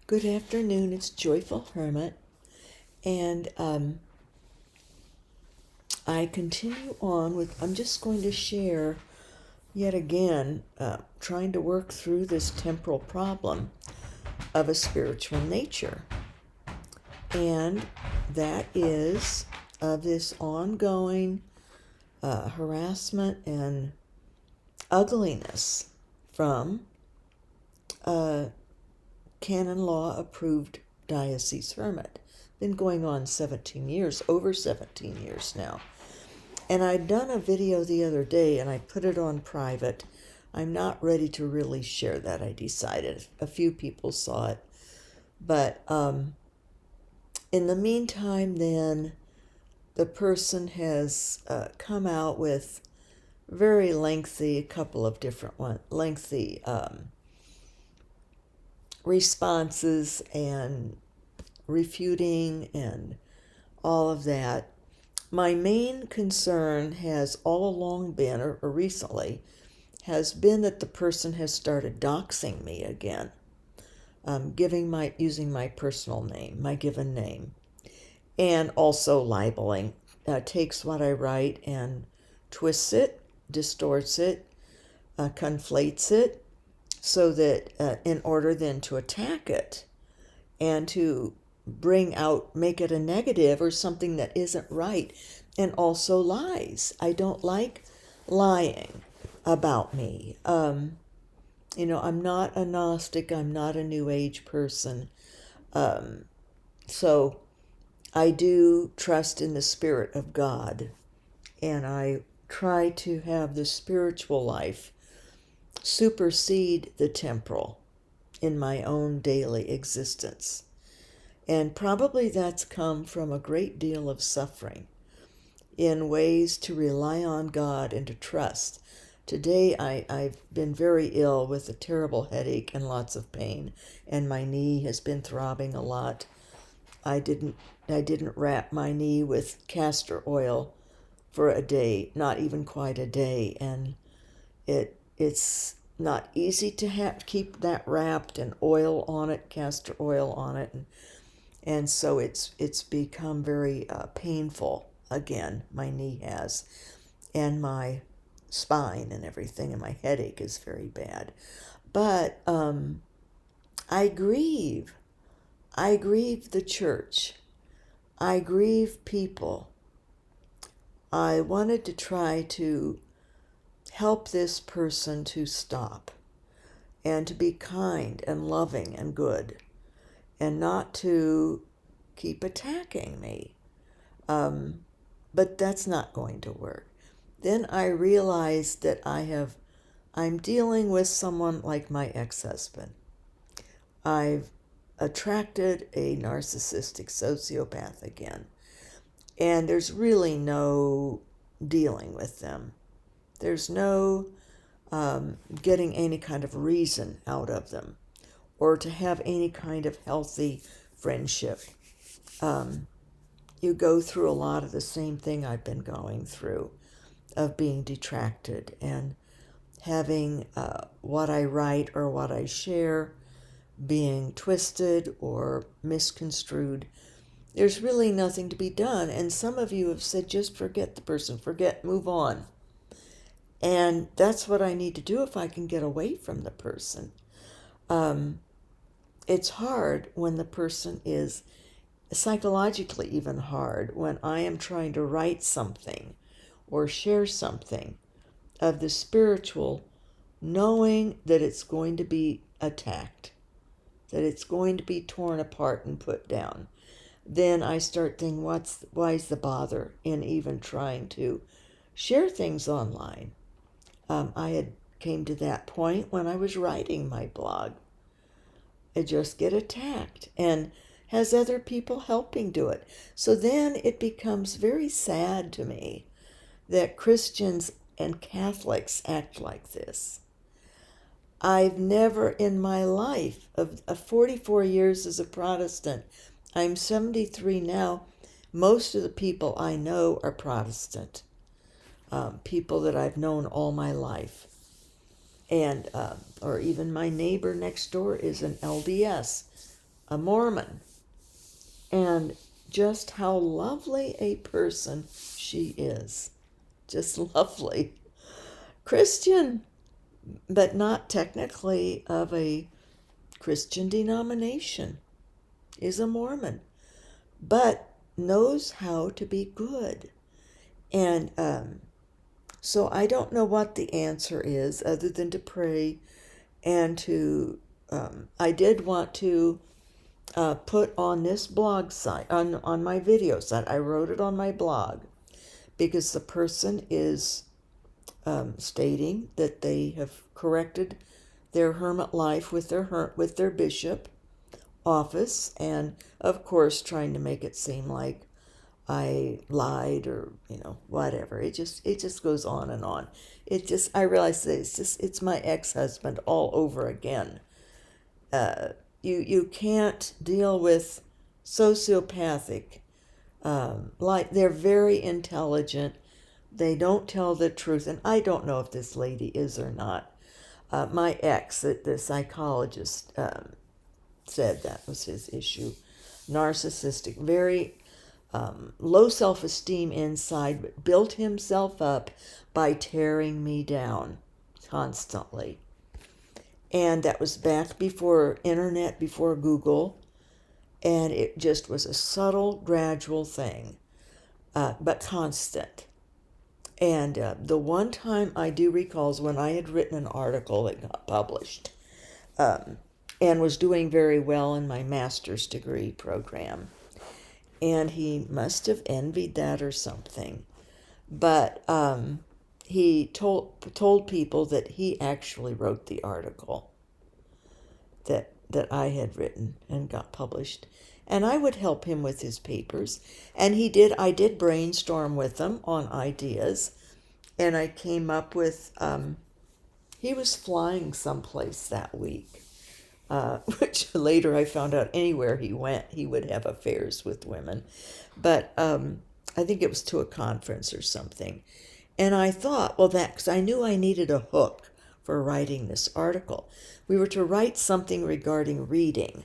Good afternoon, it's Joyful Hermit, and I continue on with, I'm just going to share yet again, trying to work through this temporal problem of a spiritual nature. And that is this ongoing harassment and ugliness from canon law approved diocese hermit. Been going on 17 years, over 17 years now. And I'd done a video the other day and I put it on private. I'm not ready to really share that, I decided. A few people saw it. But in the meantime, then, the person has come out with very lengthy, a couple of different lengthy responses and refuting and all of that. My main concern has all along been, or recently, has been that the person has started doxing me again, using my personal name, my given name, and also libeling. Takes what I write and twists it, distorts it, conflates it, so that in order then to attack it and to make it a negative or something that isn't right, and also lies. I don't like lying about me. I'm not a Gnostic, I'm not a New Age person. So I do trust in the Spirit of God, and I try to have the spiritual life supersede the temporal in my own daily existence. And probably that's come from a great deal of suffering in ways to rely on God and to trust. Today I've been very ill with a terrible headache and lots of pain, and my knee has been throbbing a lot. I didn't wrap my knee with castor oil for a day, not even quite a day, and it's not easy to keep that wrapped and oil on it, castor oil on it, and so it's become very painful again. My knee has, and my spine and everything, and my headache is very bad. But I grieve. I grieve the church. I grieve people. I wanted to try to help this person to stop and to be kind and loving and good and not to keep attacking me. But that's not going to work. Then I realized that I'm dealing with someone like my ex-husband. I've attracted a narcissistic sociopath again, and there's really no dealing with them. There's no getting any kind of reason out of them or to have any kind of healthy friendship. You go through a lot of the same thing I've been going through, of being detracted and having what I write or what I share being twisted or misconstrued. There's really nothing to be done. And some of you have said, just forget the person, move on. And that's what I need to do if I can get away from the person. It's hard when the person is psychologically even hard when I am trying to write something or share something of the spiritual, knowing that it's going to be attacked, that it's going to be torn apart and put down. Then I start thinking, why's the bother in even trying to share things online? I had came to that point when I was writing my blog. I just get attacked and has other people helping do it. So then it becomes very sad to me that Christians and Catholics act like this. I've never in my life, of 44 years as a Protestant, I'm 73 now, most of the people I know are Protestant, people that I've known all my life. And or even my neighbor next door is an LDS. a Mormon, and just how lovely a person she is. Just lovely. Christian, but not technically of a Christian denomination, is a Mormon, but knows how to be good. And so I don't know what the answer is other than to pray and to, I did want to put on this blog site, on my video site. I wrote it on my blog because the person is stating that they have corrected their hermit life with their bishop office, and of course trying to make it seem like I lied or whatever. It just goes on and on. I realize that it's my ex-husband all over again. You can't deal with sociopathic, like they're very intelligent. They don't tell the truth, and I don't know if this lady is or not. My ex, the psychologist, said that was his issue. Narcissistic, very low self-esteem inside, but built himself up by tearing me down constantly. And that was back before internet, before Google, and it just was a subtle, gradual thing, but constant. And the one time I do recall is when I had written an article that got published, and was doing very well in my master's degree program. And he must have envied that or something. But he told people that he actually wrote the article that I had written and got published. And I would help him with his papers. And I did brainstorm with him on ideas. And I came up with, he was flying someplace that week. Which later I found out anywhere he went, he would have affairs with women. But I think it was to a conference or something. And I thought, well, because I knew I needed a hook for writing this article. We were to write something regarding reading.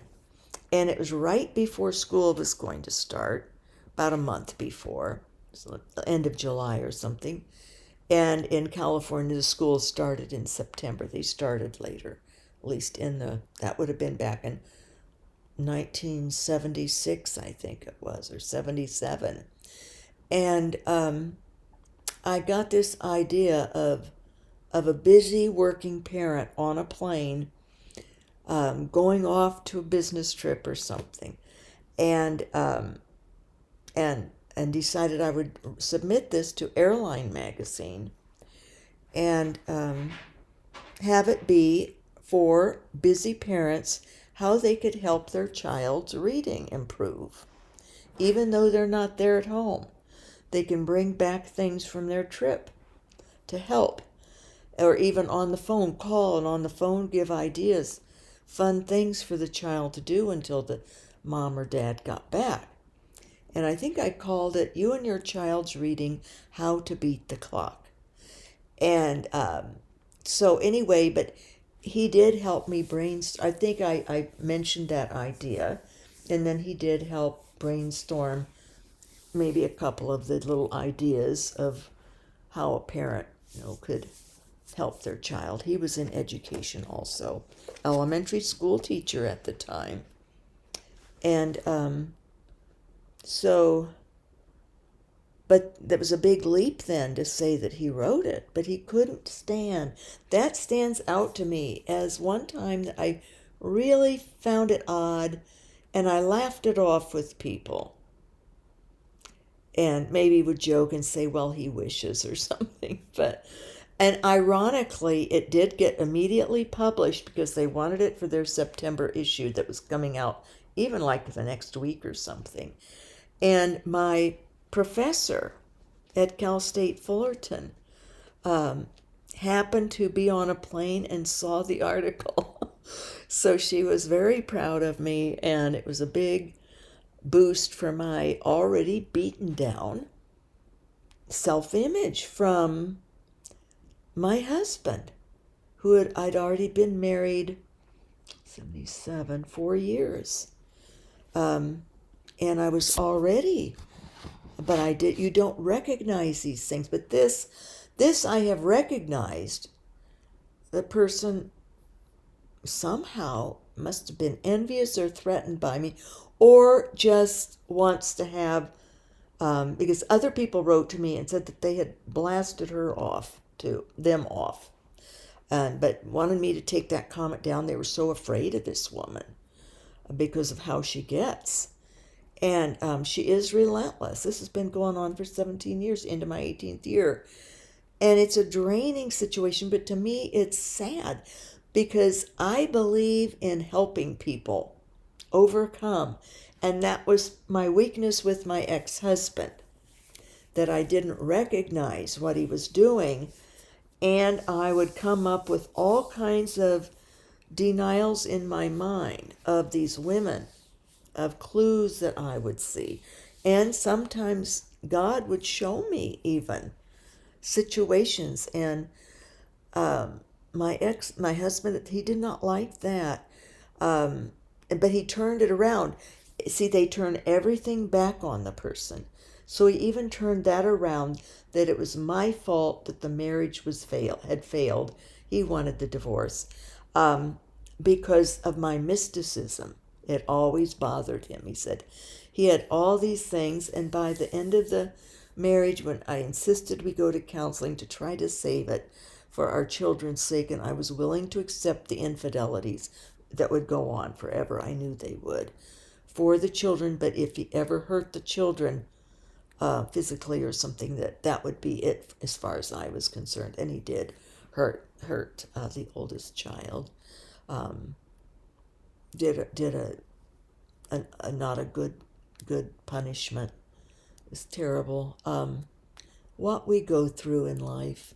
And it was right before school was going to start, about a month before, so the end of July or something. And in California, the school started in September. They started later. At least that would have been back in 1976, I think it was, or 77. And I got this idea of a busy working parent on a plane, going off to a business trip or something, and decided I would submit this to Airline Magazine, and have it be for busy parents, how they could help their child's reading improve. Even though they're not there at home, they can bring back things from their trip to help. Or even on the phone, call and on the phone give ideas, fun things for the child to do until the mom or dad got back. And I think I called it, You and Your Child's Reading, How to Beat the Clock. And so anyway, but he did help me brainstorm. I think I mentioned that idea, and then he did help brainstorm maybe a couple of the little ideas of how a parent, could help their child. He was in education also, elementary school teacher at the time. And but that was a big leap then to say that he wrote it, but he couldn't stand. That stands out to me as one time that I really found it odd, and I laughed it off with people. And maybe would joke and say, well, he wishes or something. And ironically, it did get immediately published because they wanted it for their September issue that was coming out even like the next week or something. And my professor at Cal State Fullerton happened to be on a plane and saw the article. So she was very proud of me, and it was a big boost for my already beaten down self-image from my husband, I'd already been married 4 years. And I was already, you don't recognize these things. But this I have recognized. The person somehow must have been envious or threatened by me, or just wants to have, because other people wrote to me and said that they had blasted them off, but wanted me to take that comment down. They were so afraid of this woman because of how she gets. And she is relentless. This has been going on for 17 years, into my 18th year. And it's a draining situation, but to me it's sad because I believe in helping people overcome. And that was my weakness with my ex-husband, that I didn't recognize what he was doing. And I would come up with all kinds of denials in my mind of these women, of clues that I would see. And sometimes God would show me even situations. And my husband, he did not like that. But he turned it around. See, they turn everything back on the person. So he even turned that around, that it was my fault that the marriage had failed. He wanted the divorce because of my mysticism. It always bothered him. He said he had all these things, and by the end of the marriage, when I insisted we go to counseling to try to save it for our children's sake, and I was willing to accept the infidelities that would go on forever. I knew they would for the children, but if he ever hurt the children physically or something, that would be it as far as I was concerned. And he did hurt the oldest child. Did a not a good punishment. It was terrible. What we go through in life,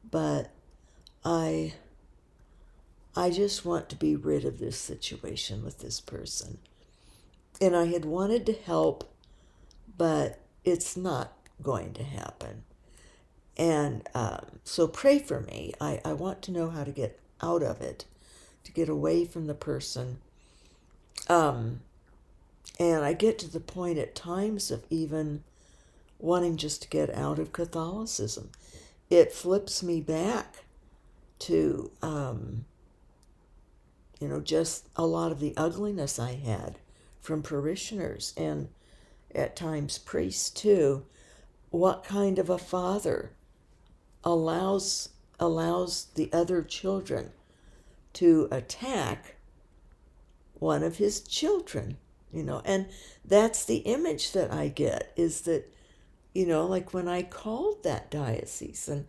but I just want to be rid of this situation with this person. And I had wanted to help, but it's not going to happen. And so pray for me. I want to know how to get out of it, to get away from the person. And I get to the point at times of even wanting just to get out of Catholicism. It flips me back to, just a lot of the ugliness I had from parishioners and at times priests too. What kind of a father allows the other children to attack one of his children, and that's the image that I get, is that, like when I called that diocese and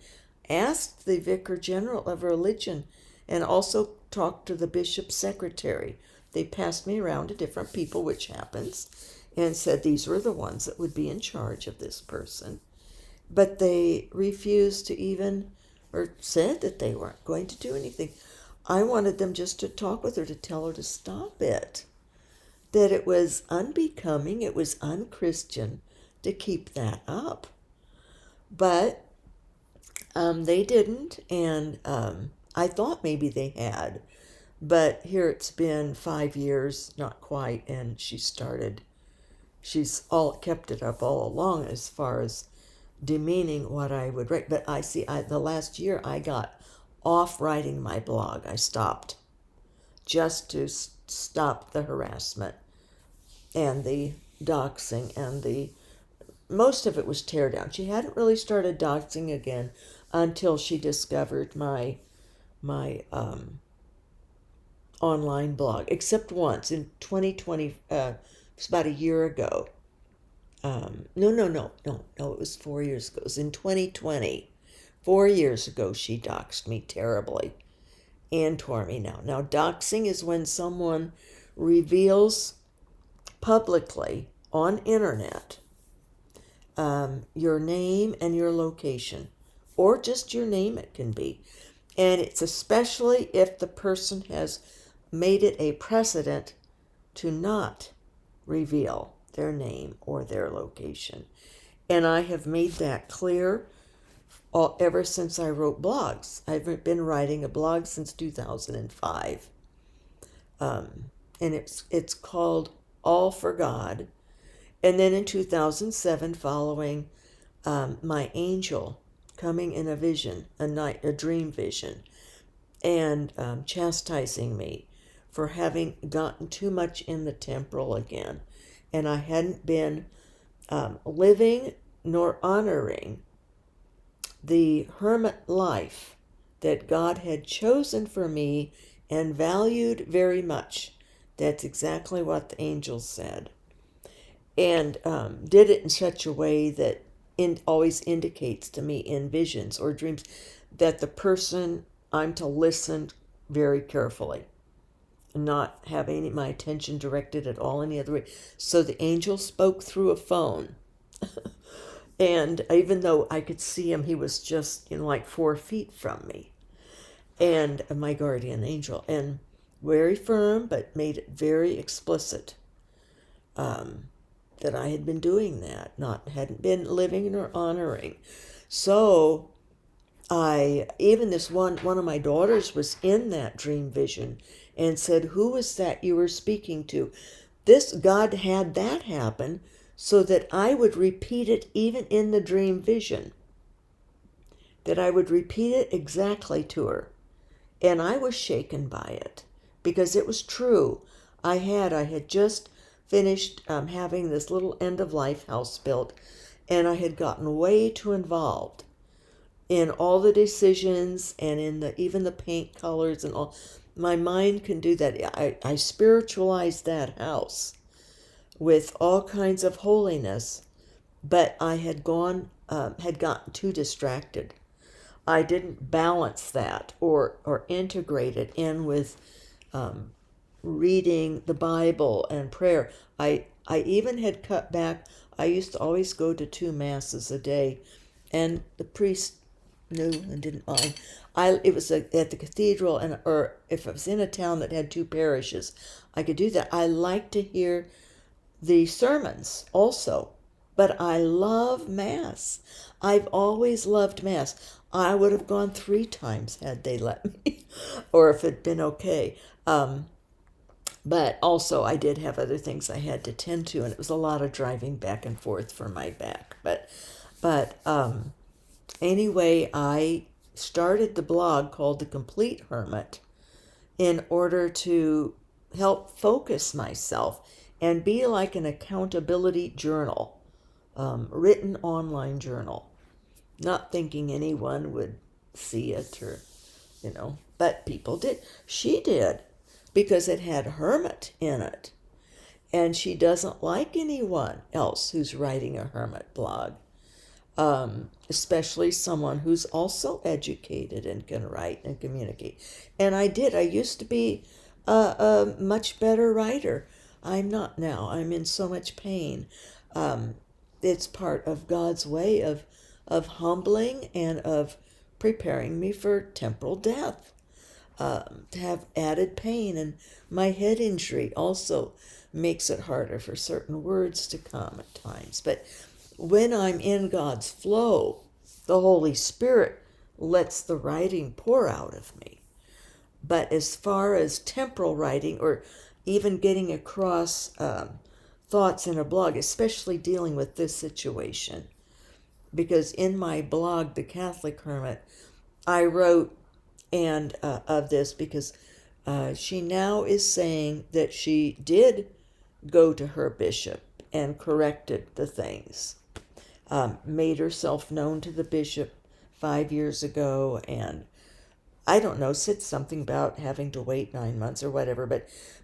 asked the Vicar General of Religion and also talked to the bishop's secretary, they passed me around to different people, which happens, and said these were the ones that would be in charge of this person. But they refused to even, or said that they weren't going to do anything. I wanted them just to talk with her, to tell her to stop it. That it was unbecoming, it was unchristian to keep that up. But they didn't, and I thought maybe they had. But here it's been 5 years, not quite, and she's all kept it up all along as far as demeaning what I would write. But the last year I got off writing my blog. I stopped just to stop the harassment and the doxing, and most of it was tear down. She hadn't really started doxing again until she discovered my online blog, except once in 2020. It's about a year ago. No, it was 4 years ago. It was in 2020. 4 years ago, she doxed me terribly and tore me now. Now, doxing is when someone reveals publicly on internet your name and your location, or just your name it can be. And it's especially if the person has made it a precedent to not reveal their name or their location. And I have made that clear ever since I wrote blogs. I've been writing a blog since 2005. And it's called all for God. And then in 2007, following my angel coming in a vision, a dream vision, and chastising me for having gotten too much in the temporal again. And I hadn't been living nor honoring the hermit life that God had chosen for me and valued very much. That's exactly what the angel said. And did it in such a way that always indicates to me in visions or dreams that the person I'm to listen very carefully and not have my attention directed at all any other way. So the angel spoke through a phone. And even though I could see him, he was just, like 4 feet from me. And my guardian angel. And very firm, but made it very explicit that I had been doing that, hadn't been living nor honoring. So even this one of my daughters was in that dream vision and said, "Who was that you were speaking to?" This God had that happen so that I would repeat it even in the dream vision, that I would repeat it exactly to her. And I was shaken by it because it was true. I had just finished having this little end-of-life house built, and I had gotten way too involved in all the decisions and in even the paint colors and all. My mind can do that. I spiritualized that house with all kinds of holiness, but I had gotten too distracted. I didn't balance that or integrate it in with reading the Bible and prayer. I even had cut back. I used to always go to 2 masses a day, and the priest knew and didn't mind. It was at the cathedral, or if I was in a town that had 2 parishes, I could do that. I like to hear the sermons also, but I love Mass. I've always loved Mass. I would have gone 3 times had they let me, or if it'd been okay. But also I did have other things I had to tend to, and it was a lot of driving back and forth for my back. But anyway, I started the blog called The Complete Hermit in order to help focus myself and be like an accountability journal, written online journal, not thinking anyone would see it or, but people did. She did, because it had hermit in it. And she doesn't like anyone else who's writing a hermit blog, especially someone who's also educated and can write and communicate. And I did. I used to be a much better writer. I'm not now. I'm in so much pain. It's part of God's way of humbling and of preparing me for temporal death, to have added pain. And my head injury also makes it harder for certain words to come at times. But when I'm in God's flow, the Holy Spirit lets the writing pour out of me. But as far as temporal writing, or even getting across thoughts in a blog, especially dealing with this situation, because in my blog, The Catholic Hermit, I wrote of this because she now is saying that she did go to her bishop and corrected the things, made herself known to the bishop 5 years ago, and I don't know, said something about having to wait 9 months or whatever,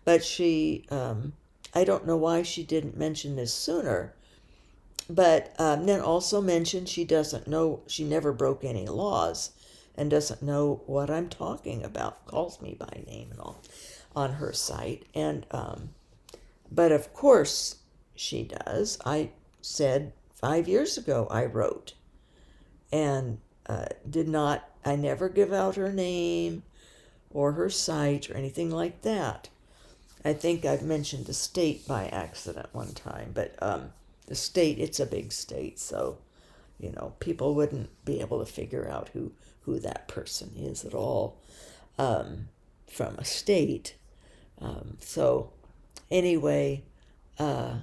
but she, I don't know why she didn't mention this sooner, but then also mentioned she doesn't know, she never broke any laws and doesn't know what I'm talking about, calls me by name and all on her site. And but of course she does. I said 5 years ago I wrote, and I never give out her name or her site or anything like that. I think I've mentioned the state by accident one time, but the state, it's a big state, so people wouldn't be able to figure out who that person is at all, from a state. So anyway, uh,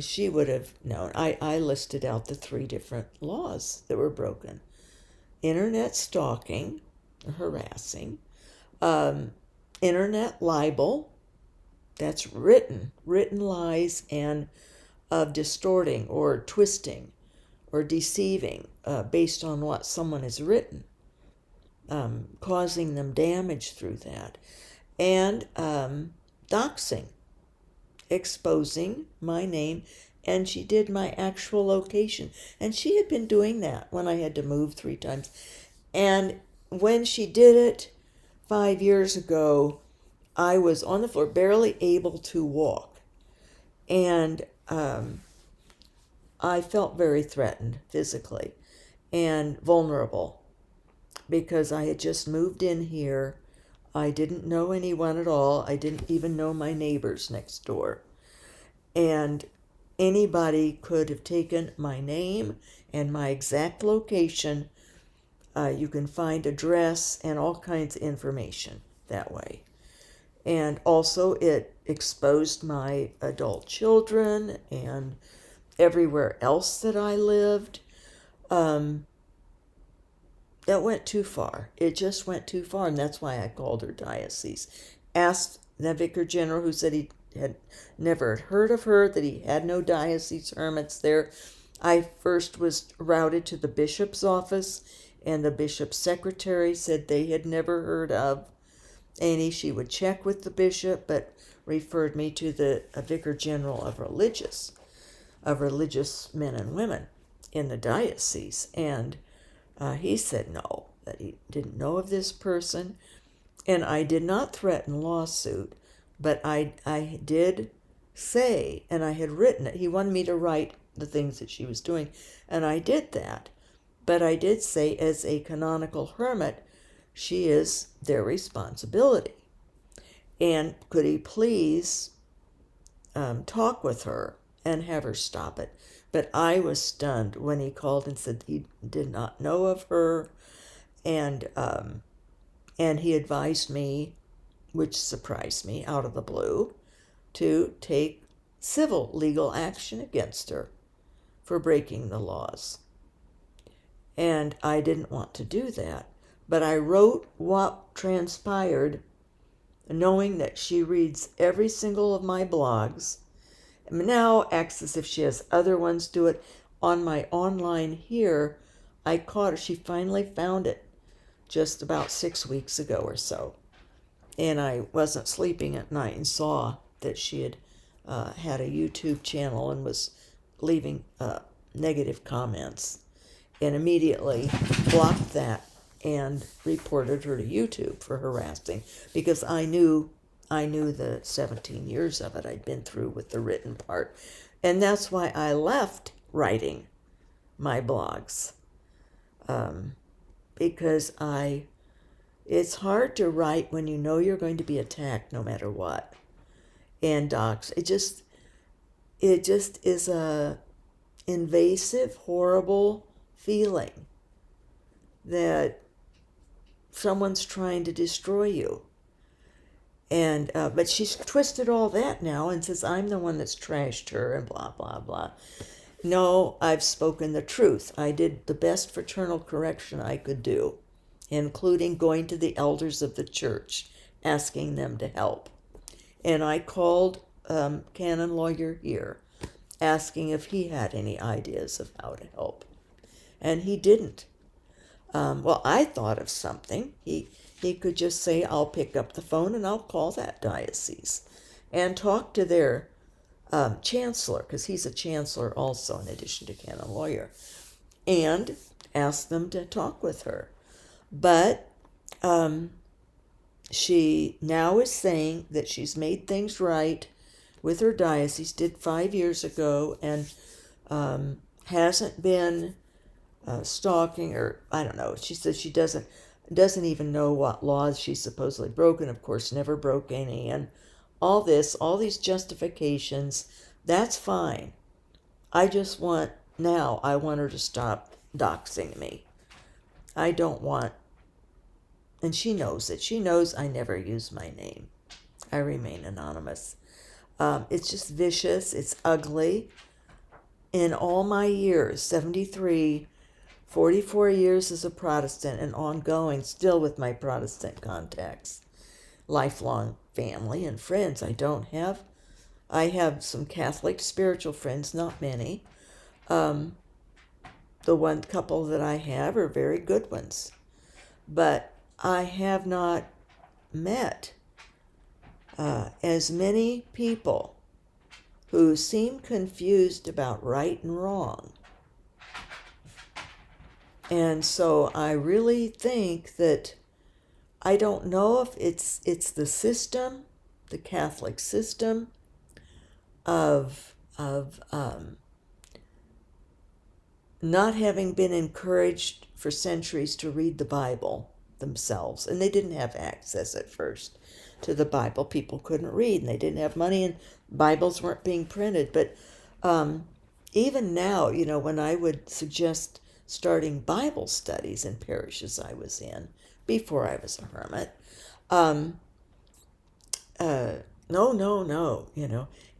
she would have known. I listed out the 3 different laws that were broken: internet stalking, harassing, um, internet libel, that's written lies and of distorting or twisting or deceiving based on what someone has written, causing them damage through that, and doxing, exposing my name, and she did my actual location. And she had been doing that when I had to move 3 times. And when she did it 5 years ago, I was on the floor, barely able to walk. And I felt very threatened physically and vulnerable because I had just moved in here. I didn't know anyone at all. I didn't even know my neighbors next door. And anybody could have taken my name and my exact location. You can find address and all kinds of information that way. And also it exposed my adult children and everywhere else that I lived. That went too far. It just went too far, and that's why I called her diocese. Asked the Vicar General, who said he had never heard of her, that he had no diocese hermits there. I first was routed to the bishop's office, and the bishop's secretary said they had never heard of any. She would check with the bishop, but referred me to the Vicar General of Religious men and women in the diocese. And he said no, that he didn't know of this person. And I did not threaten lawsuit, but I did say, and I had written it. He wanted me to write the things that she was doing, and I did that. But I did say, as a canonical hermit, she is their responsibility. And could he please talk with her and have her stop it? But I was stunned when he called and said he did not know of her, and he advised me, which surprised me out of the blue, to take civil legal action against her for breaking the laws. And I didn't want to do that. But I wrote what transpired, knowing that she reads every single of my blogs. Now acts as if she has other ones do it. On my online here, I caught her. She finally found it just about 6 weeks ago or so. And I wasn't sleeping at night and saw that she had had a YouTube channel and was leaving negative comments, and immediately blocked that and reported her to YouTube for harassing, because I knew the 17 years of it I'd been through with the written part. And that's why I left writing my blogs, because it's hard to write when you know you're going to be attacked no matter what. And docs, it just is a invasive, horrible feeling that someone's trying to destroy you. And but she's twisted all that now and says I'm the one that's trashed her and blah blah blah. No, I've spoken the truth. I did the best fraternal correction I could do, including going to the elders of the church, asking them to help. And I called canon lawyer here, asking if he had any ideas of how to help. And he didn't. Well, I thought of something. He could just say, I'll pick up the phone and I'll call that diocese and talk to their chancellor, because he's a chancellor also in addition to canon lawyer, and ask them to talk with her. But she now is saying that she's made things right with her diocese, did 5 years ago, and hasn't been stalking, or I don't know. She says she doesn't even know what laws she's supposedly broken. Of course, never broke any, and all these justifications. That's fine. I want her to stop doxing me. I don't want, and she knows it. She knows I never use my name. I remain anonymous. It's just vicious. It's ugly. In all my years, 73, 44 years as a Protestant and ongoing still with my Protestant contacts, lifelong family and friends. I have some Catholic spiritual friends, not many. The one couple that I have are very good ones, but I have not met as many people who seem confused about right and wrong. And so I really think that I don't know if it's the system, the Catholic system of not having been encouraged for centuries to read the Bible themselves. And they didn't have access at first to the Bible. People couldn't read, and they didn't have money, and Bibles weren't being printed. But even now, when I would suggest starting Bible studies in parishes I was in before I was a hermit, no,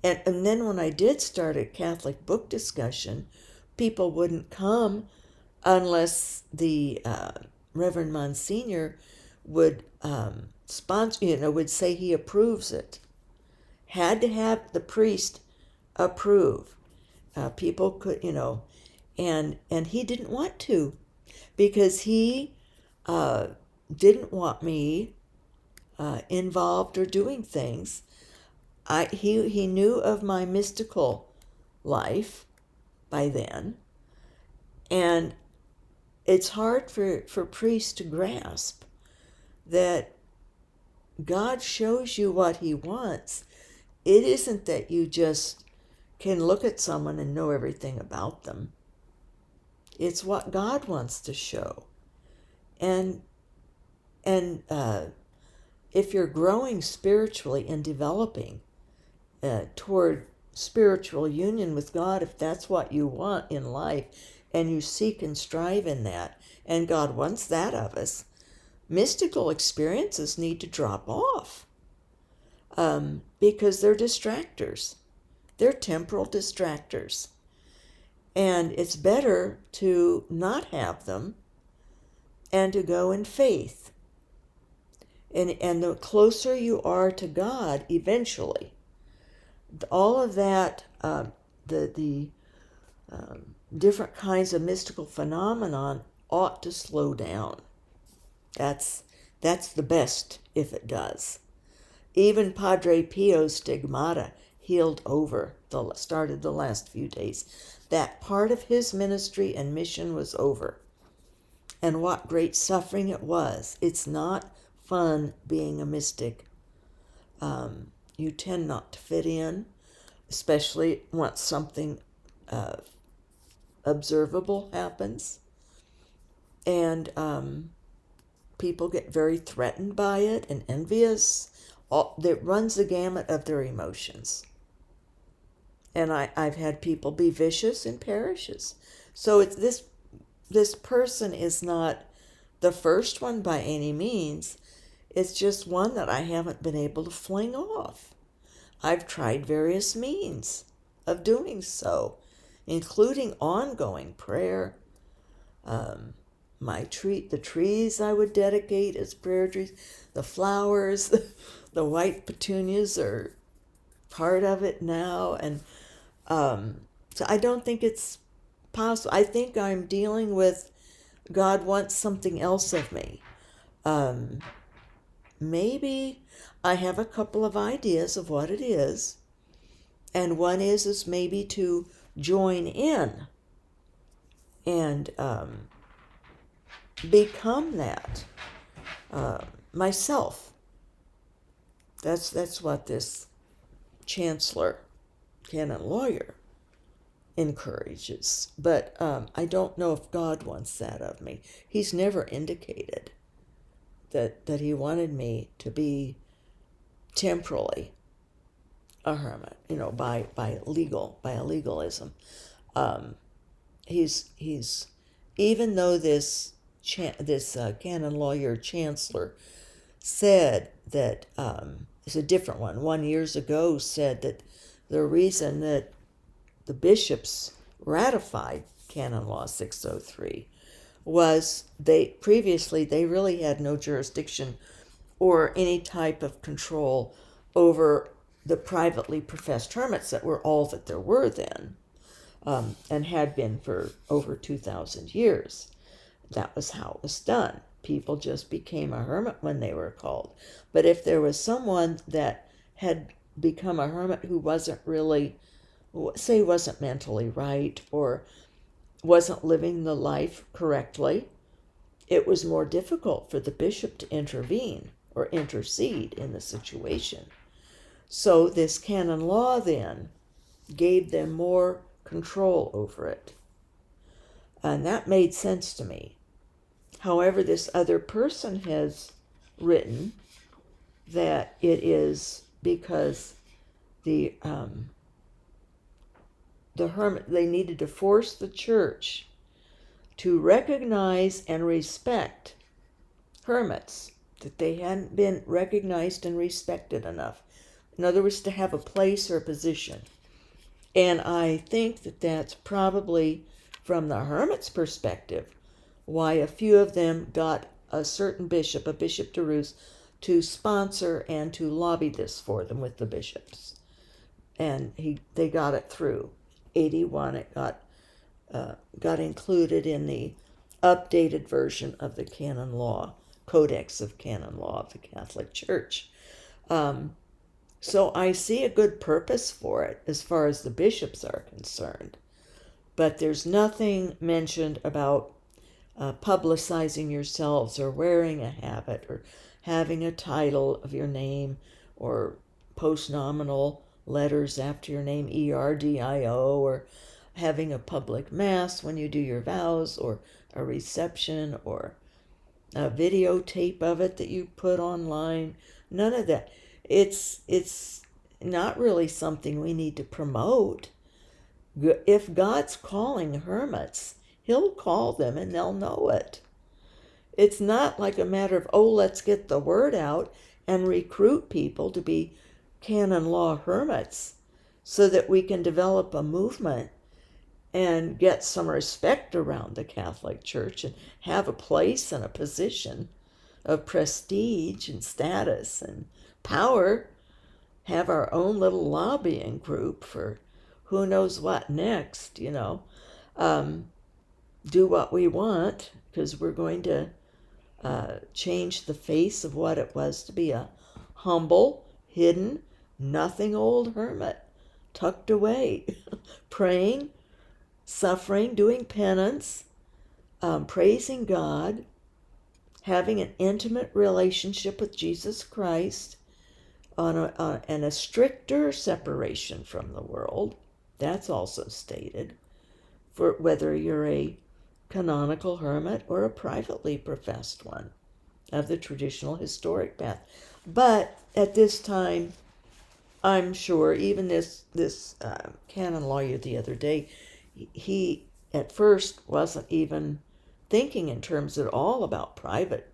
And then when I did start a Catholic book discussion, people wouldn't come unless the Reverend Monsignor would sponsor, would say he approves it. Had to have the priest approve. People could, and he didn't want to, because he didn't want me involved or doing things. He knew of my mystical life by then, and it's hard for priests to grasp that God shows you what he wants. It isn't that you just can look at someone and know everything about them. It's what God wants to show. And if you're growing spiritually and developing toward spiritual union with God, if that's what you want in life, and you seek and strive in that, and God wants that of us, mystical experiences need to drop off because they're distractors. They're temporal distractors. And it's better to not have them and to go in faith. And the closer you are to God, eventually, all of that, the different kinds of mystical phenomenon ought to slow down. That's the best if it does. Even Padre Pio's stigmata healed over, started the last few days. That part of his ministry and mission was over. And what great suffering it was. It's not fun being a mystic. You tend not to fit in, especially once something observable happens. And people get very threatened by it and envious. That runs the gamut of their emotions. And I've had people be vicious in parishes. So it's this person is not the first one by any means. It's just one that I haven't been able to fling off. I've tried various means of doing so, including ongoing prayer. The trees I would dedicate as prayer trees, the flowers, the white petunias are part of it now. And so I don't think it's possible. I think I'm dealing with God wants something else of me. Maybe I have a couple of ideas of what it is. And one is maybe to join in and become that myself. That's what this chancellor, canon lawyer, encourages. But I don't know if God wants that of me. He's never indicated that he wanted me to be temporally a hermit, by a legalism. He's even though this canon lawyer chancellor said that is a different one. One years ago said that the reason that the bishops ratified Canon Law 603 was they really had no jurisdiction or any type of control over the privately professed hermits that were all that there were then, and had been for over 2,000 years. That was how it was done. People just became a hermit when they were called. But if there was someone that had become a hermit who wasn't really, say, wasn't mentally right or wasn't living the life correctly, it was more difficult for the bishop to intervene or intercede in the situation. So this canon law then gave them more control over it. And that made sense to me. However, this other person has written that it is because the hermit, they needed to force the church to recognize and respect hermits, that they hadn't been recognized and respected enough. In other words, to have a place or a position. And I think that that's probably, from the hermit's perspective, why a few of them got a certain bishop, a Bishop de Rus, to sponsor and to lobby this for them with the bishops. And they got it through. 81, it got included in the updated version of the canon law, Codex of Canon Law of the Catholic Church. So I see a good purpose for it as far as the bishops are concerned. But there's nothing mentioned about publicizing yourselves or wearing a habit or having a title of your name or postnominal letters after your name, ERDIO, or having a public mass when you do your vows, or a reception, or a videotape of it that you put online. None of that. It's not really something we need to promote. If God's calling hermits, he'll call them and they'll know it. It's not like a matter of, let's get the word out and recruit people to be canon law hermits so that we can develop a movement and get some respect around the Catholic Church and have a place and a position of prestige and status and power, have our own little lobbying group for who knows what next, do what we want, because we're going to change the face of what it was to be a humble, hidden, nothing old hermit, tucked away, praying, suffering, doing penance, praising God, having an intimate relationship with Jesus Christ, and a stricter separation from the world. That's also stated, for whether you're a canonical hermit or a privately professed one of the traditional historic path. But at this time, I'm sure even this canon lawyer the other day, he at first wasn't even thinking in terms at all about private,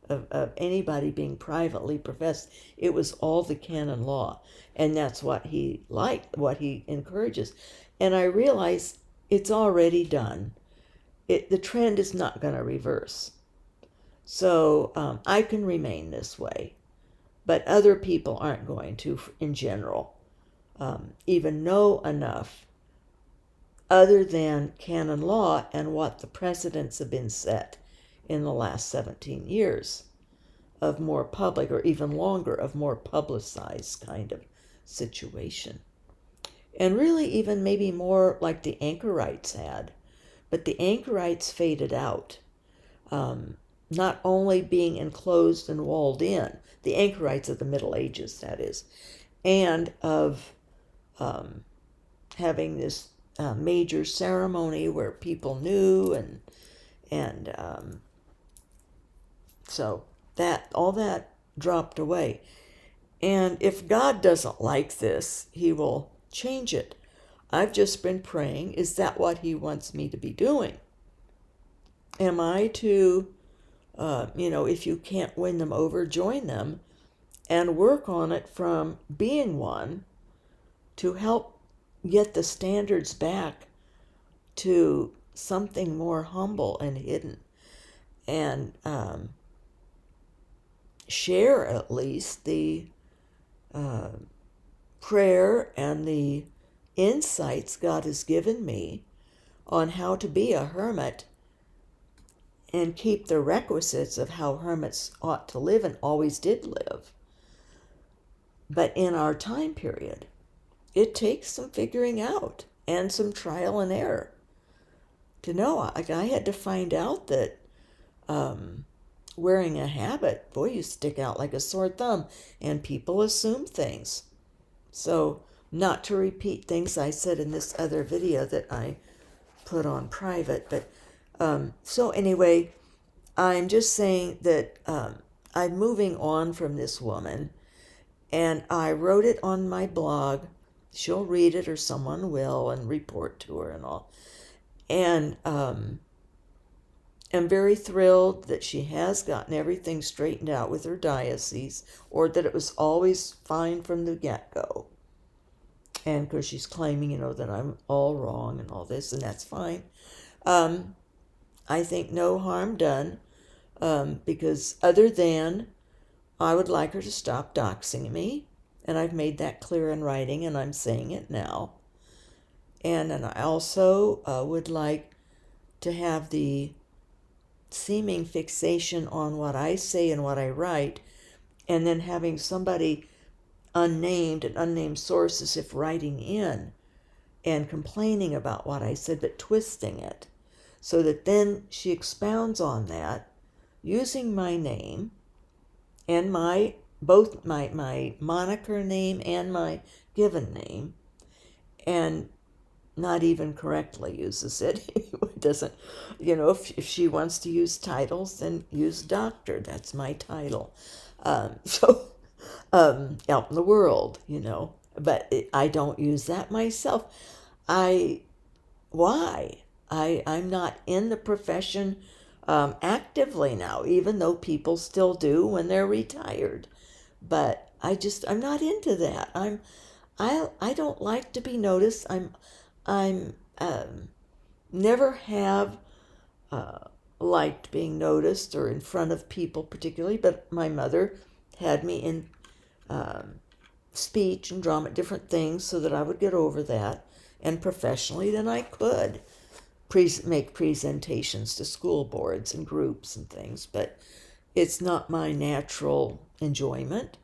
of anybody being privately professed. It was all the canon law, and that's what he liked, what he encourages. And I realize it's already done. The trend is not going to reverse. So I can remain this way, but other people aren't going to, in general, even know enough other than canon law and what the precedents have been set in the last 17 years of more public, or even longer, of more publicized kind of situation. And really even maybe more like the anchorites had. But the anchorites faded out. Not only being enclosed and walled in, the anchorites of the Middle Ages, that is, and of having this major ceremony where people knew, and so that all that dropped away. And if God doesn't like this, he will change it. I've just been praying, is that what he wants me to be doing? Am I to, if you can't win them over, join them and work on it from being one to help get the standards back to something more humble and hidden, and share at least the prayer and the insights God has given me on how to be a hermit and keep the requisites of how hermits ought to live and always did live. But in our time period, it takes some figuring out and some trial and error to know. I had to find out that wearing a habit, boy, you stick out like a sore thumb, and people assume things. So, not to repeat things I said in this other video that I put on private, but so anyway, I'm just saying that I'm moving on from this woman, and I wrote it on my blog. She'll read it, or someone will, and report to her and all. And I'm very thrilled that she has gotten everything straightened out with her diocese, or that it was always fine from the get-go. And because she's claiming, that I'm all wrong and all this, and that's fine. I think no harm done, because other than I would like her to stop doxing me, and I've made that clear in writing, and I'm saying it now. And I also would like to have the seeming fixation on what I say and what I write, and then having somebody unnamed and unnamed sources if writing in and complaining about what I said, but twisting it, so that then she expounds on that using my name and both my moniker name and my given name, and not even correctly uses it. It doesn't, if she wants to use titles, then use doctor. That's my title. Out in the world, but I don't use that myself. Why? I'm not in the profession actively now, even though people still do when they're retired. But I'm not into that. I don't like to be noticed. I'm never have liked being noticed or in front of people particularly, but my mother had me in speech and drama, different things, so that I would get over that. And professionally, then I could make presentations to school boards and groups and things, but it's not my natural enjoyment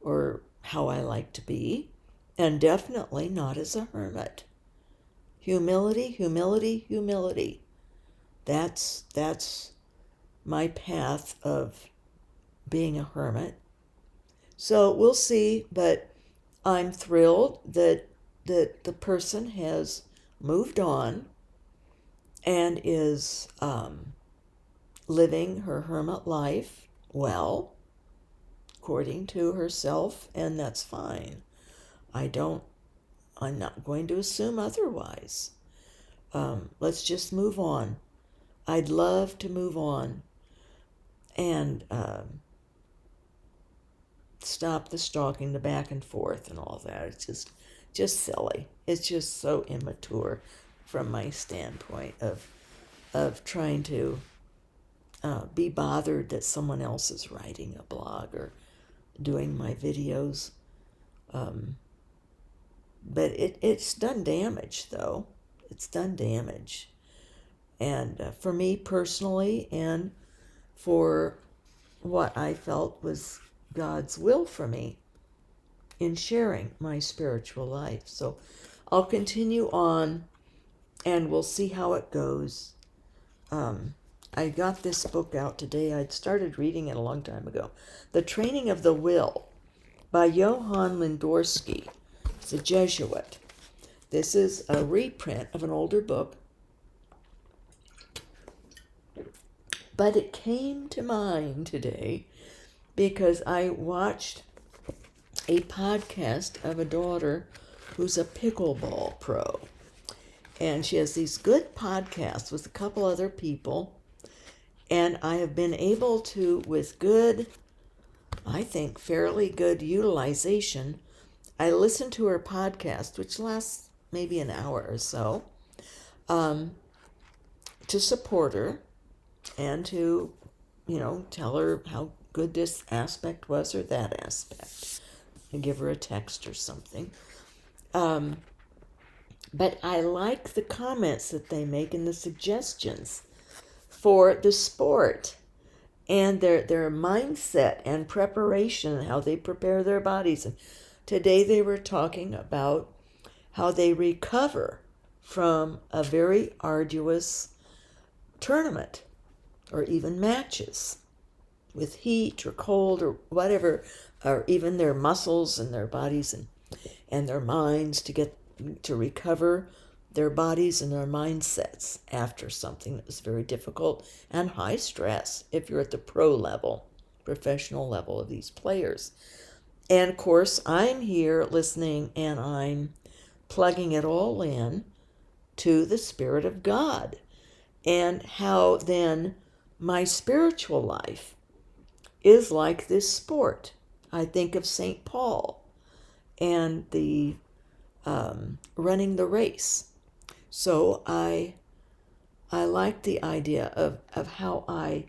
or how I like to be, and definitely not as a hermit. Humility, humility, humility. That's my path of being a hermit. So we'll see, but I'm thrilled that the person has moved on and is living her hermit life well, according to herself, and that's fine. I'm not going to assume otherwise. Let's just move on. I'd love to move on and stop the stalking, the back and forth and all that. It's just silly. It's just so immature from my standpoint of trying to be bothered that someone else is writing a blog or doing my videos. But it's done damage, though. It's done damage. And for me personally, and for what I felt was God's will for me in sharing my spiritual life. So I'll continue on, and we'll see how it goes. I got this book out today. I'd started reading it a long time ago. The Training of the Will by Johann Lindorsky. He's a Jesuit. This is a reprint of an older book, but it came to mind today because I watched a podcast of a daughter who's a pickleball pro. And she has these good podcasts with a couple other people. And I have been able to, with good I think, fairly good utilization. I listened to her podcast, which lasts maybe an hour or so, to support her and to, tell her how good this aspect was or that aspect, and give her a text or something. But I like the comments that they make and the suggestions for the sport and their mindset and preparation, how they prepare their bodies. And today they were talking about how they recover from a very arduous tournament or even matches with heat or cold or whatever, or even their muscles and their bodies and their minds to recover their bodies and their mindsets after something that was very difficult and high stress if you're at the pro level, professional level of these players. And of course, I'm here listening and I'm plugging it all in to the Spirit of God and how then my spiritual life is like this sport. I think of St. Paul and the running the race. So I like the idea of how I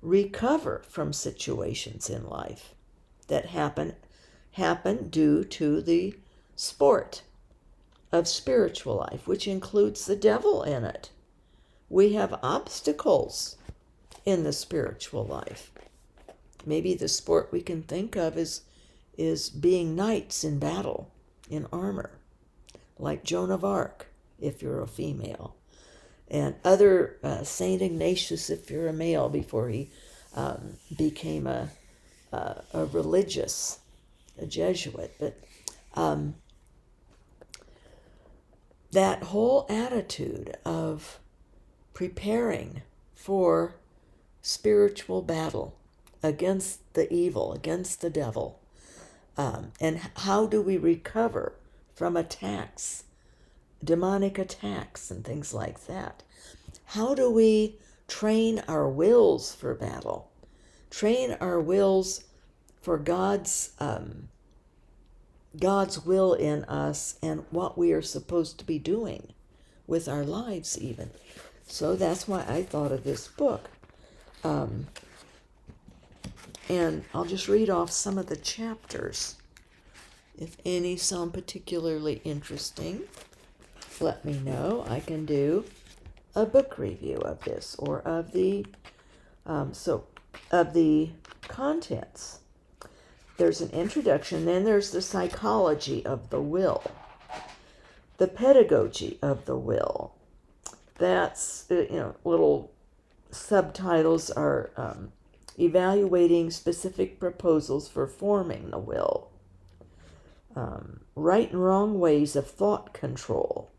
recover from situations in life that happen due to the sport of spiritual life, which includes the devil in it. We have obstacles in the spiritual life. Maybe the sport we can think of is being knights in battle, in armor, like Joan of Arc, if you're a female, and other Saint Ignatius, if you're a male, before he became a religious, a Jesuit. But that whole attitude of preparing for spiritual battle against the evil, against the devil, and how do we recover from attacks, demonic attacks and things like that? How do we train our wills for battle? Train our wills for God's will in us and what we are supposed to be doing with our lives even. So that's why I thought of this book. And I'll just read off some of the chapters. If any sound particularly interesting, let me know. I can do a book review of this or of the contents. There's an introduction, then there's the psychology of the will, the pedagogy of the will. That's, little subtitles are evaluating specific proposals for forming the will, right and wrong ways of thought control,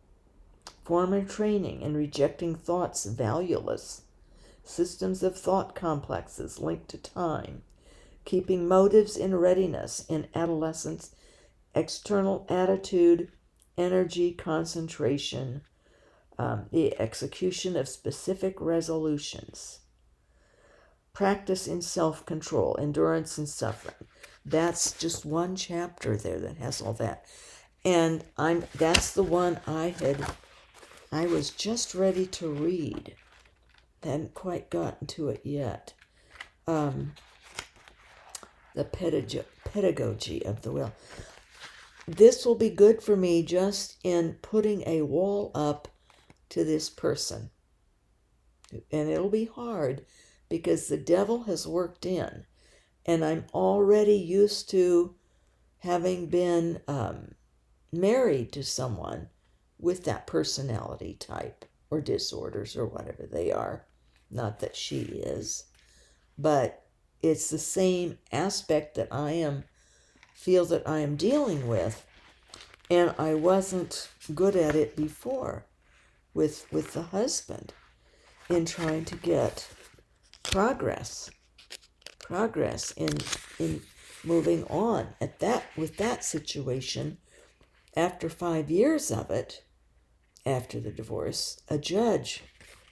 former training in rejecting thoughts valueless, systems of thought complexes linked to time, keeping motives in readiness in adolescence, external attitude, energy, concentration, the execution of specific resolutions, practice in self-control, endurance and suffering. That's just one chapter there that has all that. And that's the one I was just ready to read. Hadn't quite gotten to it yet. The pedagogy of the will. This will be good for me just in putting a wall up to this person. And it'll be hard because the devil has worked in. And I'm already used to having been married to someone with that personality type or disorders or whatever they are. Not that she is, but it's the same aspect that feel that I am dealing with, and I wasn't good at it before with the husband in trying to get progress in moving on with that situation. After 5 years of it, after the divorce, a judge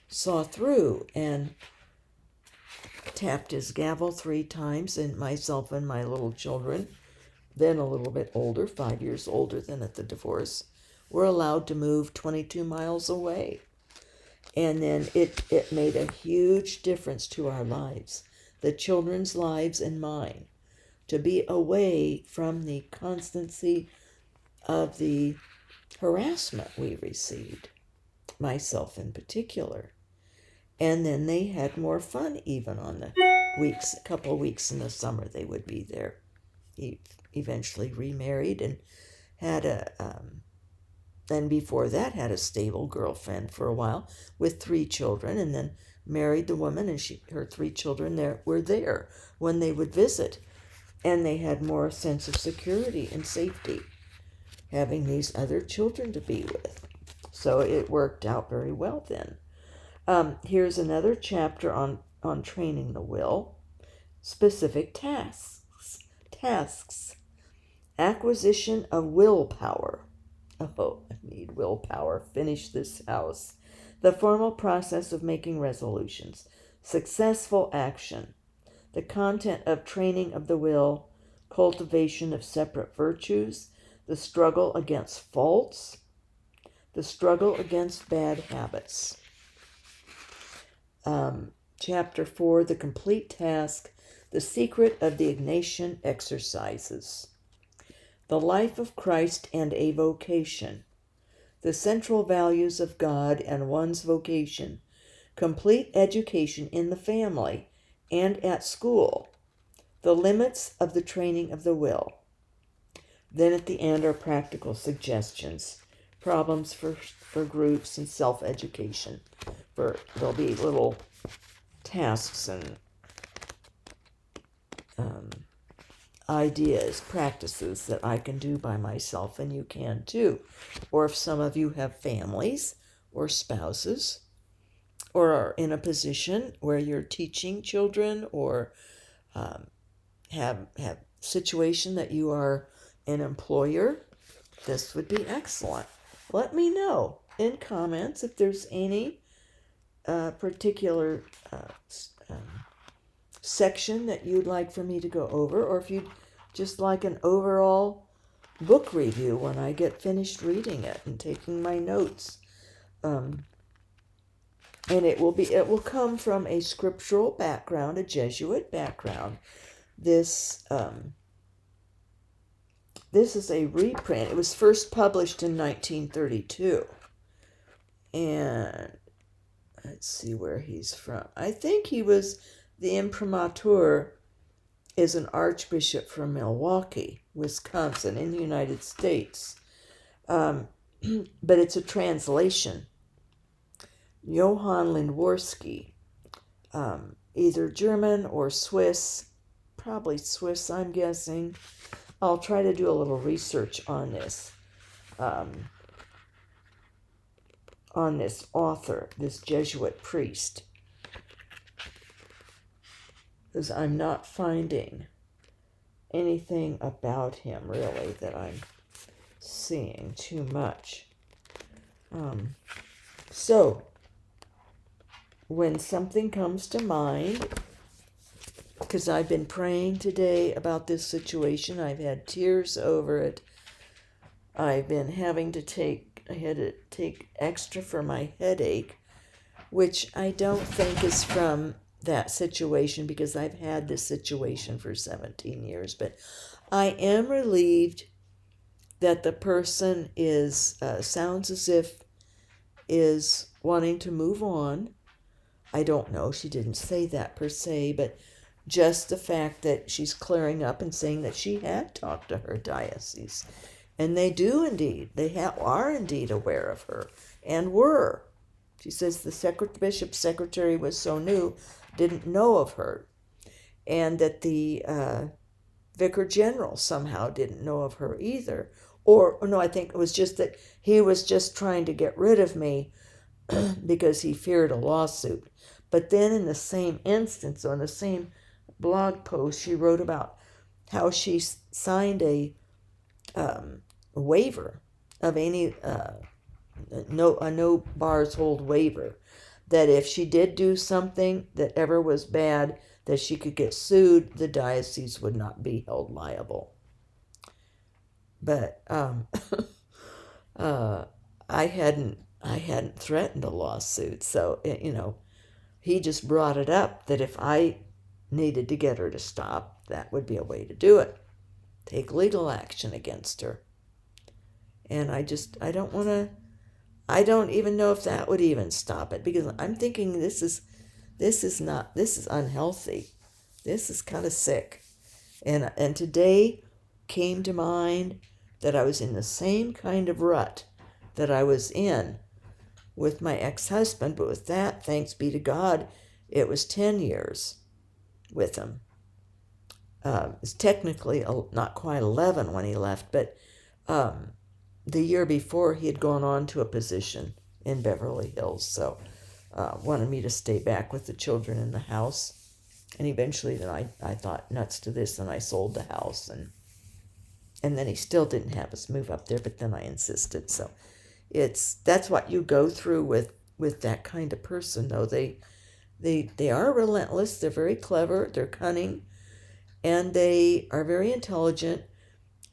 saw through and tapped his gavel 3 times, and myself and my little children, then a little bit older, 5 years older than at the divorce, were allowed to move 22 miles away. And then it made a huge difference to our lives, the children's lives and mine, to be away from the constancy of the harassment we received, myself in particular. And then they had more fun even on the weeks, a couple of weeks in the summer they would be there. He eventually remarried and had then before that had a stable girlfriend for a while with 3 children, and then married the woman, and her 3 children were there when they would visit. And they had more sense of security and safety having these other children to be with. So it worked out very well then. Here's another chapter on training the will. Specific tasks. Acquisition of willpower. Oh, I need willpower. Finish this house. The formal process of making resolutions. Successful action. The content of training of the will. Cultivation of separate virtues. The struggle against faults. The struggle against bad habits. Chapter 4, the complete task, the secret of the Ignatian exercises. The life of Christ and a vocation. The central values of God and one's vocation. Complete education in the family and at school. The limits of the training of the will. Then at the end are practical suggestions, problems for groups, and self-education. There'll be little tasks and ideas, practices that I can do by myself, and you can too. Or if some of you have families or spouses, or are in a position where you're teaching children, or have situation that you are an employer, this would be excellent. Let me know in comments if there's any particular section that you'd like for me to go over, or if you'd just like an overall book review when I get finished reading it and taking my notes. And it will come from a scriptural background, a Jesuit background. This is a reprint. It was first published in 1932. And let's see where he's from. I think he was the imprimatur, is an archbishop from Milwaukee, Wisconsin, in the United States. But it's a translation. Johann Lindworski, either German or Swiss, probably Swiss, I'm guessing. I'll try to do a little research on this author, this Jesuit priest, because I'm not finding anything about him really that I'm seeing too much. So when something comes to mind, because I've been praying today about this situation, I've had tears over it. I've been having to take extra for my headache, which I don't think is from that situation, because I've had this situation for 17 years. But I am relieved that the person sounds as if is wanting to move on. I don't know, she didn't say that per se, but just the fact that she's clearing up and saying that she had talked to her diocese. And they do indeed. They are indeed aware of her, and were. She says the bishop's secretary was so new, didn't know of her. And that the Vicar General somehow didn't know of her either. Or, no, I think it was just that he was just trying to get rid of me because he feared a lawsuit. But then in the same instance, on the same blog post, she wrote about how she signed a waiver of any no bars hold waiver, that if she did do something that ever was bad, that she could get sued, the diocese would not be held liable. But uh, I hadn't threatened a lawsuit, so he just brought it up that if I needed to get her to stop, that would be a way to do it. Take legal action against her. And I don't want to, I don't even know if that would even stop it, because I'm thinking this is unhealthy. This is kind of sick. And today came to mind that I was in the same kind of rut that I was in with my ex-husband, but with that, thanks be to God, it was 10 years with him. It's technically not quite 11 when he left, but the year before he had gone on to a position in Beverly Hills, so wanted me to stay back with the children in the house. And eventually then I thought nuts to this, and I sold the house, and then he still didn't have us move up there, but then I insisted. So that's what you go through with that kind of person, though. They are relentless, they're very clever, they're cunning, and they are very intelligent,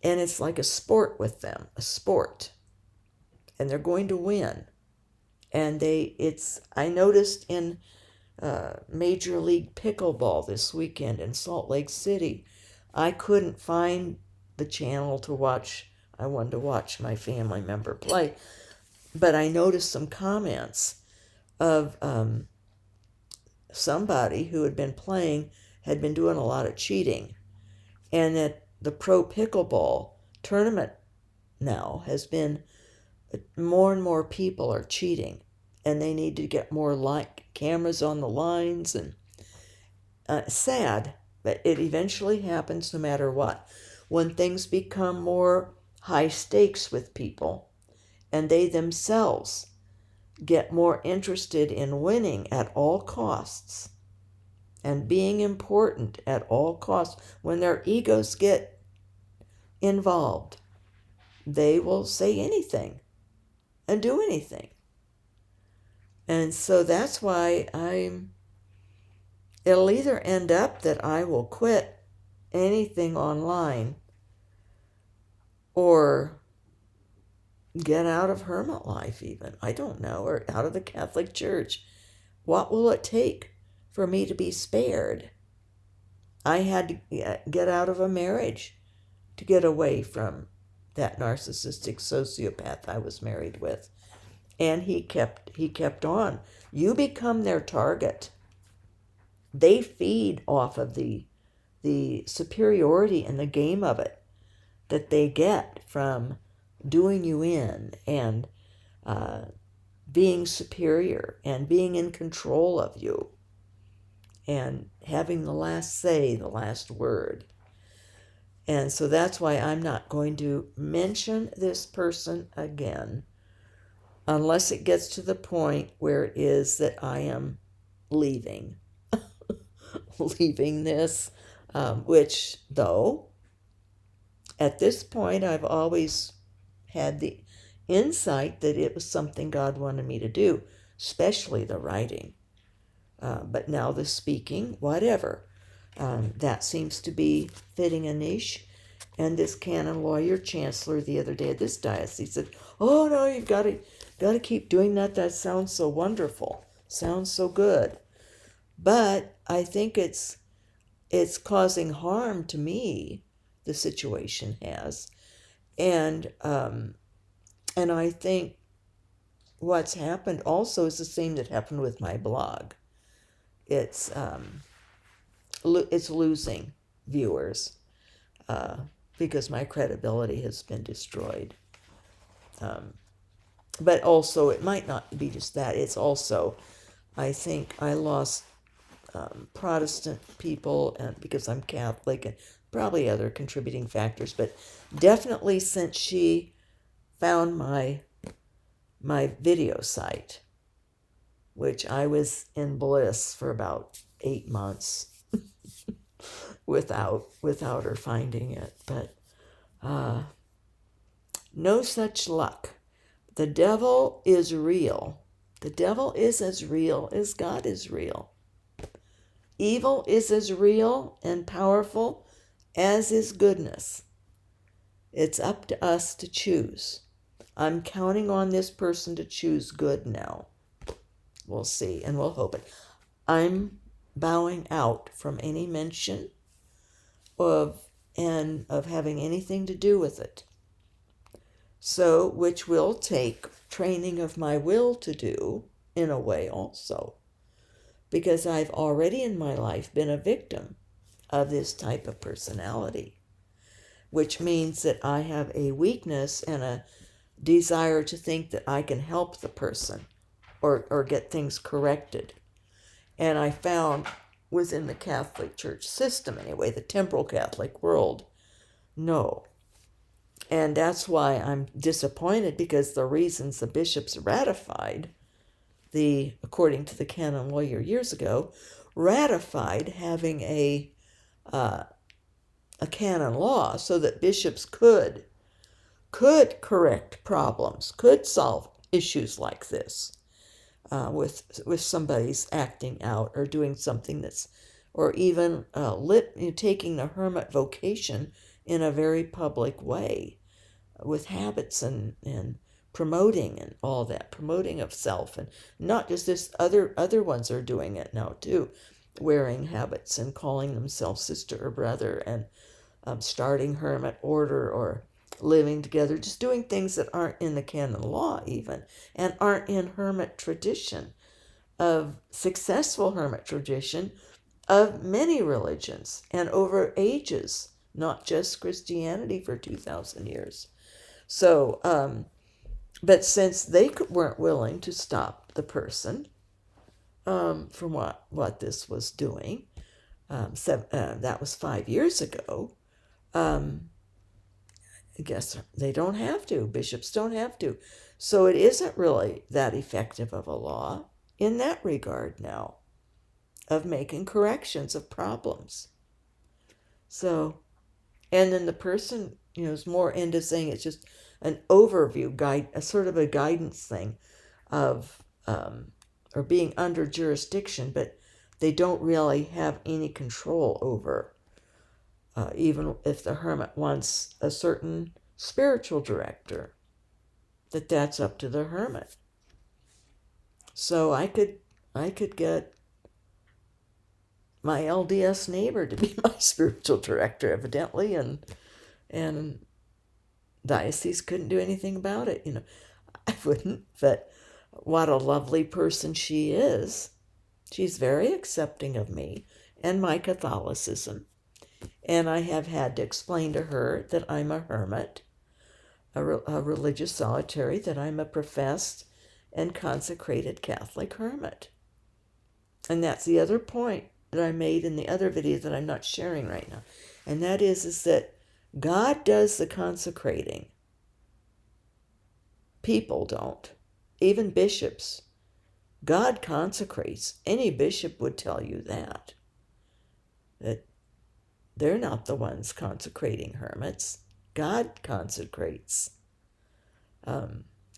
and it's like a sport with them, a sport. And they're going to win. And I noticed in Major League Pickleball this weekend in Salt Lake City, I couldn't find the channel to watch. I wanted to watch my family member play, but I noticed some comments of somebody who had been playing had been doing a lot of cheating, and that the pro pickleball tournament now has been more and more people are cheating, and they need to get more cameras on the lines, and sad, but it eventually happens no matter what. When things become more high stakes with people, and they themselves get more interested in winning at all costs and being important at all costs, when their egos get involved, they will say anything and do anything. And so that's why it'll either end up that I will quit anything online or get out of hermit life even. I don't know, or out of the Catholic Church. What will it take for me to be spared? I had to get out of a marriage to get away from that narcissistic sociopath I was married with. And he kept on. You become their target. They feed off of the superiority and the game of it that they get from doing you in, and being superior and being in control of you and having the last say, the last word. And so that's why I'm not going to mention this person again unless it gets to the point where it is that I am leaving this, which, though, at this point I've always had the insight that it was something God wanted me to do, especially the writing. But now the speaking, whatever, that seems to be fitting a niche. And this canon lawyer chancellor the other day at this diocese said, "Oh no, you've got to keep doing that. That sounds so wonderful. Sounds so good." But I think it's causing harm to me. The situation has, and I think what's happened also is the same that happened with my blog. It's losing viewers because my credibility has been destroyed. But also, it might not be just that. It's also, I think I lost Protestant people, and because I'm Catholic, and probably other contributing factors. But definitely since she found my video site, which I was in bliss for about 8 months without her finding it. But no such luck. The devil is real. The devil is as real as God is real. Evil is as real and powerful as is goodness. It's up to us to choose. I'm counting on this person to choose good now. We'll see, and we'll hope it. I'm bowing out from any mention of having anything to do with it. So, which will take training of my will to do in a way also, because I've already in my life been a victim of this type of personality, which means that I have a weakness and a desire to think that I can help the person or get things corrected. And I found within the Catholic Church system, anyway, the temporal Catholic world, no. And that's why I'm disappointed, because the reasons the bishops ratified according to the canon lawyer years ago, ratified having a canon law so that bishops could correct problems, could solve issues like this with somebody's acting out or doing something or even taking the hermit vocation in a very public way with habits and promoting and all that, promoting of self, and not just this, other ones are doing it now too, wearing habits and calling themselves sister or brother, and starting hermit order or living together, just doing things that aren't in the canon law even, and aren't in hermit tradition, of successful hermit tradition of many religions and over ages, not just Christianity for 2,000 years. So, but since they weren't willing to stop the person from what this was doing, that was 5 years ago, I guess they don't have to. Bishops don't have to. So it isn't really that effective of a law in that regard now, of making corrections of problems. So, and then the person, is more into saying it's just an overview guide, a sort of a guidance thing of, or being under jurisdiction, but they don't really have any control over, even if the hermit wants a certain spiritual director, that's up to the hermit. So I could get my LDS neighbor to be my spiritual director, evidently, and diocese couldn't do anything about it. I wouldn't, but what a lovely person she is. She's very accepting of me and my Catholicism. And I have had to explain to her that I'm a hermit, a religious solitary, that I'm a professed and consecrated Catholic hermit. And that's the other point that I made in the other video that I'm not sharing right now. And that is that God does the consecrating. People don't. Even bishops. God consecrates. Any bishop would tell you that they're not the ones consecrating hermits. God consecrates.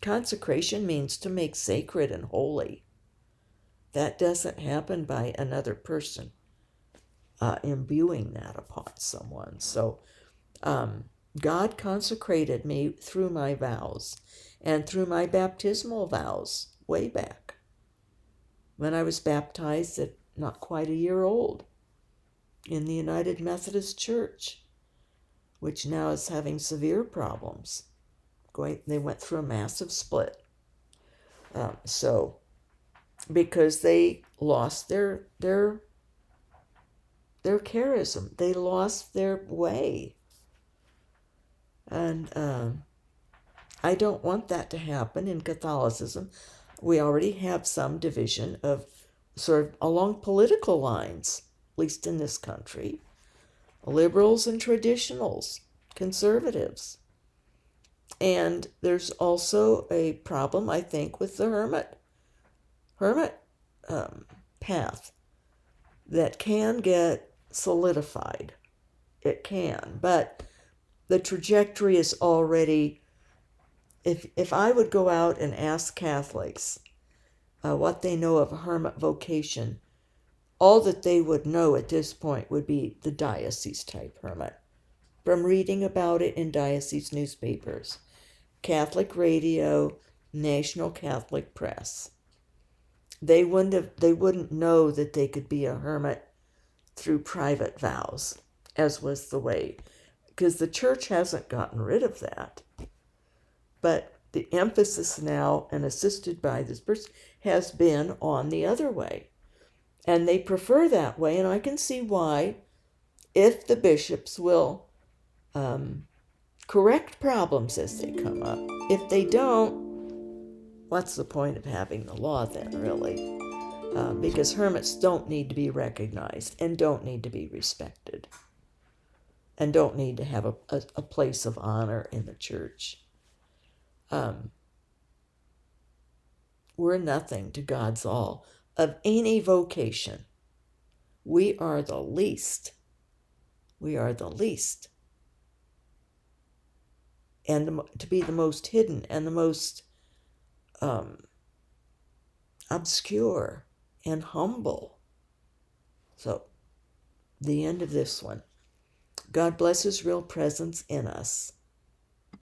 Consecration means to make sacred and holy. That doesn't happen by another person imbuing that upon someone. So God consecrated me through my vows and through my baptismal vows way back when I was baptized at not quite a year old in the United Methodist Church, which now is having severe problems. They went through a massive split. Because they lost their charism, they lost their way, and I don't want that to happen in Catholicism. We already have some division of sort of along political lines, at least in this country, liberals and traditionals, conservatives. And there's also a problem, I think, with the hermit path that can get solidified. It can, but the trajectory is already, if I would go out and ask Catholics, what they know of a hermit vocation, all that they would know at this point would be the diocese type hermit, from reading about it in diocese newspapers, Catholic radio, National Catholic Press. They wouldn't know that they could be a hermit through private vows, as was the way, because the church hasn't gotten rid of that. But the emphasis now, and assisted by this person, has been on the other way. And they prefer that way, and I can see why, if the bishops will correct problems as they come up. If they don't, what's the point of having the law then, really? Because hermits don't need to be recognized and don't need to be respected and don't need to have a place of honor in the church. We're nothing to God's all of any vocation. We are the least. We are the least. And to be the most hidden and the most obscure and humble. So, the end of this one. God bless His real presence in us.